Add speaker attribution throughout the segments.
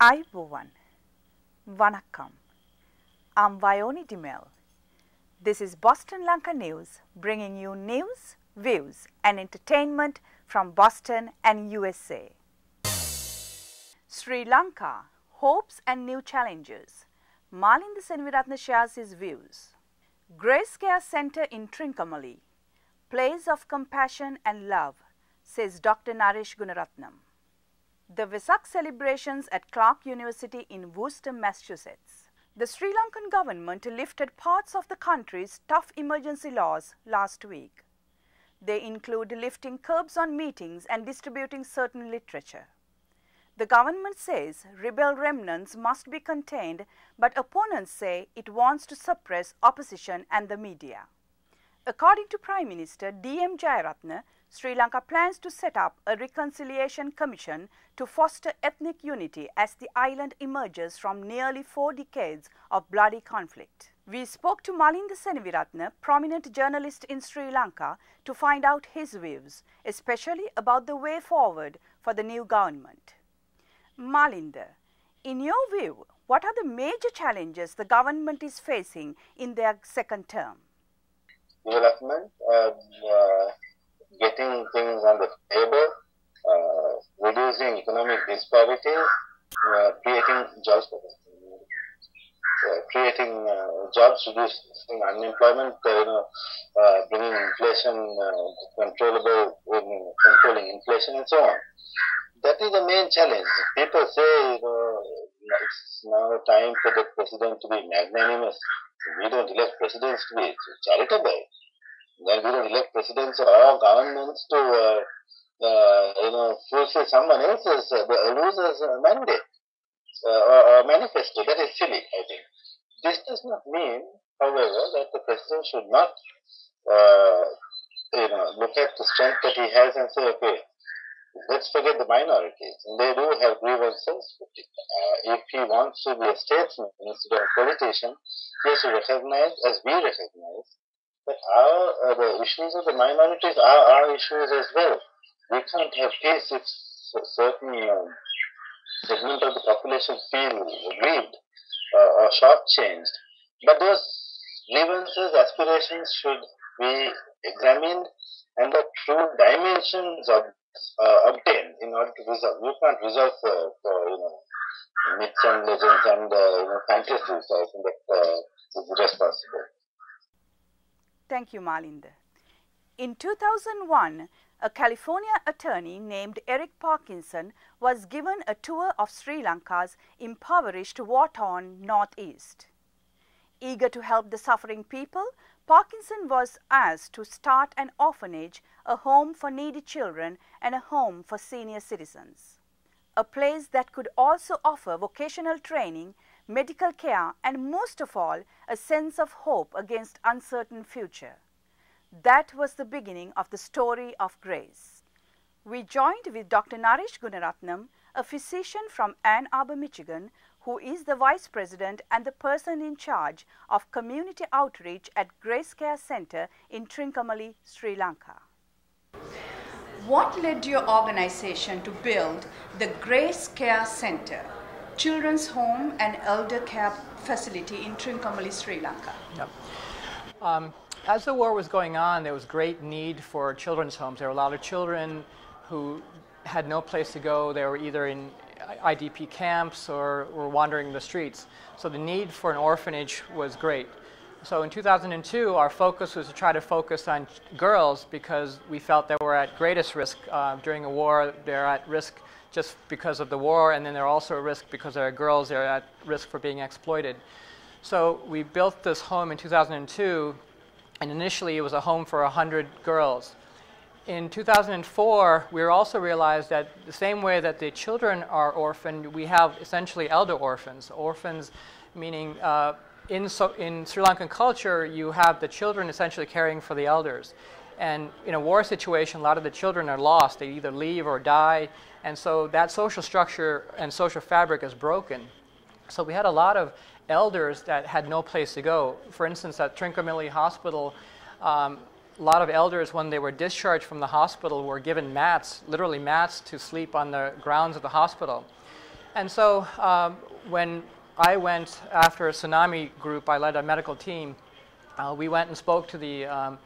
Speaker 1: Ayubowan, Vanakkam. I'm Vioni Dimel. This is Boston Lanka News, bringing you news, views and entertainment from Boston and USA. Sri Lanka, hopes and new challenges. Malinda Senviratne shares his views. Grace Care Center in Trincomalee, place of compassion and love, says Dr. Naresh Gunaratnam. The Vesak celebrations at Clark University in Worcester, Massachusetts. The Sri Lankan government lifted parts of the country's tough emergency laws last week. They include lifting curbs on meetings and distributing certain literature. The government says rebel remnants must be contained, but opponents say it wants to suppress opposition and the media. According to Prime Minister D.M. Jayaratne, Sri Lanka plans to set up a reconciliation commission to foster ethnic unity as the island emerges from nearly 4 decades of bloody conflict. We spoke to Malinda Senviratne, prominent journalist in Sri Lanka, to find out his views, especially about the way forward for the new government. Malinda, in your view, what are the major challenges the government is facing in their second term?
Speaker 2: Development, getting things on the table, reducing economic disparities, creating jobs, reducing unemployment, bringing inflation controllable, controlling inflation and so on. That is the main challenge. People say, it's now time for the president to be magnanimous. We don't elect presidents to be charitable. Then we don't elect presidents or governments to, fulfill someone else's, the loser's mandate or manifesto. That is silly, I think. This does not mean, however, that the president should not, look at the strength that he has and say, okay, let's forget the minorities. They do have grievances. If he wants to be a statesman instead of a politician, he has to recognize, as we recognize, that the issues of the minorities are our issues as well. We can't have peace if certain segment of the population feel aggrieved or shortchanged. But those grievances, aspirations should be examined and the true dimensions of obtained in order to resolve. You can't resolve myths and legends and fantasies. I think that is irresponsible.
Speaker 1: Thank you, Malinda. In 2001, a California attorney named Eric Parkinson was given a tour of Sri Lanka's impoverished, war-torn northeast. Eager to help the suffering people, Parkinson was asked to start an orphanage, a home for needy children, and a home for senior citizens. A place that could also offer vocational training, medical care, and most of all, a sense of hope against uncertain future. That was the beginning of the story of grace. We joined with Dr. Naresh Gunaratnam, a physician from Ann Arbor, Michigan, who is the Vice President and the person in charge of community outreach at Grace Care Center in Trincomalee, Sri Lanka. What led your organization to build the Grace Care Center, children's home and elder care facility in Trincomalee, Sri Lanka?
Speaker 3: Yep. As the war was going on, there was great need for children's homes. There were a lot of children who had no place to go. They were either in IDP camps or were wandering the streets. So the need for an orphanage was great. So in 2002, our focus was to try to focus on girls because we felt they were at greatest risk during a war. They're at risk just because of the war, and then they're also at risk because they're girls. They're at risk for being exploited. So we built this home in 2002, and initially it was a home for 100 girls. In 2004, we also realized that the same way that the children are orphaned, we have essentially elder orphans. Orphans meaning in Sri Lankan culture, you have the children essentially caring for the elders. And in a war situation, a lot of the children are lost. They either leave or die. And so that social structure and social fabric is broken. So we had a lot of elders that had no place to go. For instance, at Trincomalee Hospital, a lot of elders, when they were discharged from the hospital, were given mats, literally mats, to sleep on the grounds of the hospital. And so when I went after a tsunami group, I led a medical team. We went and spoke to the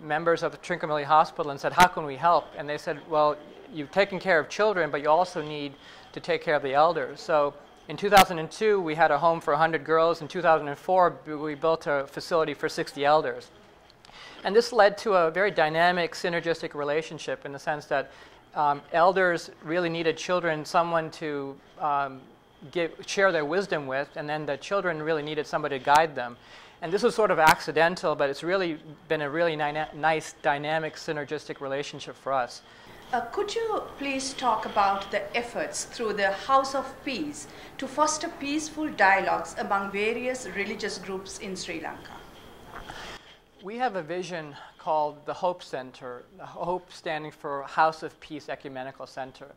Speaker 3: members of the Trincomalee Hospital and said, how can we help? And they said, well, you've taken care of children, but you also need to take care of the elders. So in 2002, we had a home for 100 girls. In 2004, we built a facility for 60 elders. And this led to a very dynamic, synergistic relationship in the sense that elders really needed children, someone to share their wisdom with, and then the children really needed somebody to guide them. And this was sort of accidental, but it's really been a really nice, dynamic, synergistic relationship for us.
Speaker 1: Could you please talk about the efforts through the House of Peace to foster peaceful dialogues among various religious groups in Sri Lanka?
Speaker 3: We have a vision called the Hope Center, the Hope standing for House of Peace Ecumenical Center.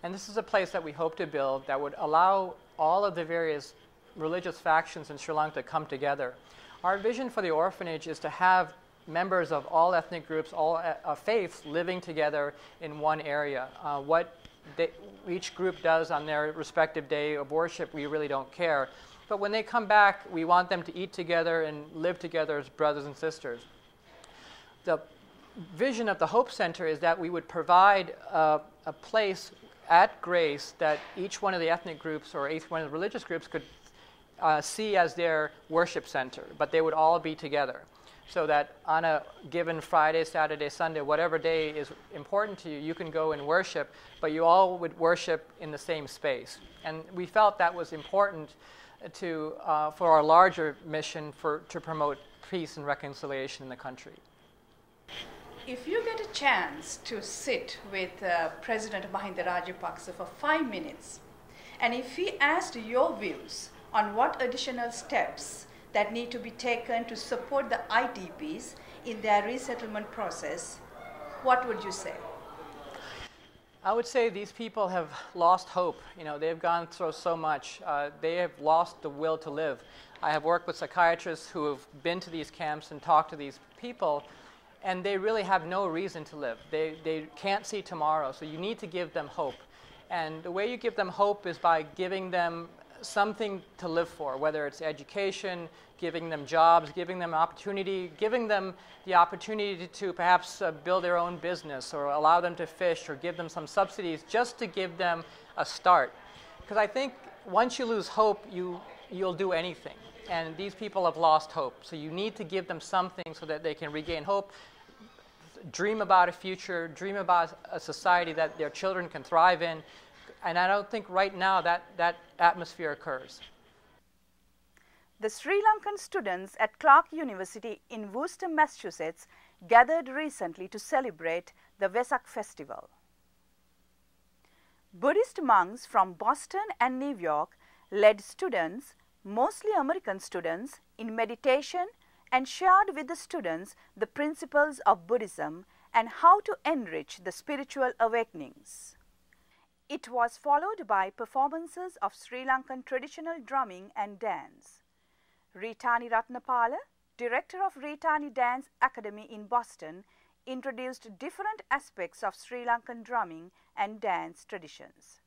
Speaker 3: And this is a place that we hope to build that would allow all of the various religious factions in Sri Lanka to come together. Our vision for the orphanage is to have members of all ethnic groups, all faiths living together in one area. What each group does on their respective day of worship, we really don't care. But when they come back, we want them to eat together and live together as brothers and sisters. The vision of the Hope Center is that we would provide a place at Grace that each one of the ethnic groups or each one of the religious groups could see as their worship center, but they would all be together. So that on a given Friday, Saturday, Sunday, whatever day is important to you, you can go and worship, but you all would worship in the same space. And we felt that was important for our larger mission to promote peace and reconciliation in the country.
Speaker 1: If you get a chance to sit with President Mahinda Rajapaksa for 5 minutes, and if he asked your views on what additional steps that need to be taken to support the IDPs in their resettlement process, what would you say?
Speaker 3: I would say these people have lost hope. They've gone through so much. They have lost the will to live. I have worked with psychiatrists who have been to these camps and talked to these people, and they really have no reason to live. They can't see tomorrow, so you need to give them hope. And the way you give them hope is by giving them something to live for, whether it's education, giving them jobs, giving them opportunity, giving them the opportunity to perhaps build their own business or allow them to fish or give them some subsidies just to give them a start. Because I think once you lose hope, you'll do anything. And these people have lost hope. So you need to give them something so that they can regain hope, dream about a future, dream about a society that their children can thrive in. And I don't think right now that atmosphere occurs.
Speaker 1: The Sri Lankan students at Clark University in Worcester, Massachusetts gathered recently to celebrate the Vesak festival. Buddhist monks from Boston and New York led students, mostly American students, in meditation and shared with the students the principles of Buddhism and how to enrich the spiritual awakenings. It was followed by performances of Sri Lankan traditional drumming and dance. Ritani Ratnapala, director of Ritani Dance Academy in Boston, introduced different aspects of Sri Lankan drumming and dance traditions.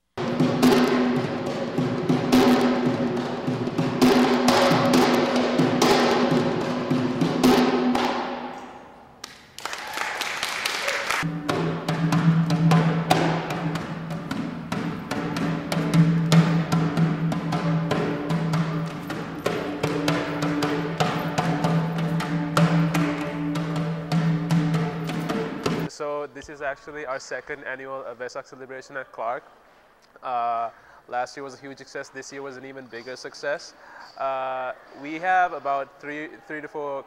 Speaker 4: So this is actually our second annual Vesak celebration at Clark. Last year was a huge success. This year was an even bigger success. We have about three to four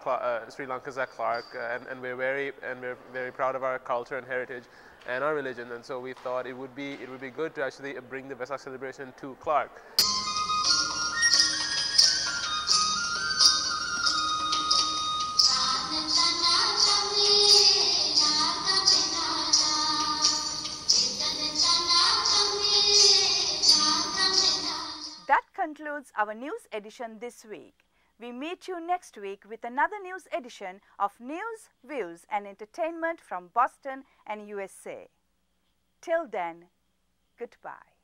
Speaker 4: Sri Lankans at Clark, and we're very proud of our culture and heritage and our religion. And so we thought it would be good to actually bring the Vesak celebration to Clark.
Speaker 1: That concludes our news edition this week. We meet you next week with another news edition of news, views and entertainment from Boston and USA. Till then, goodbye.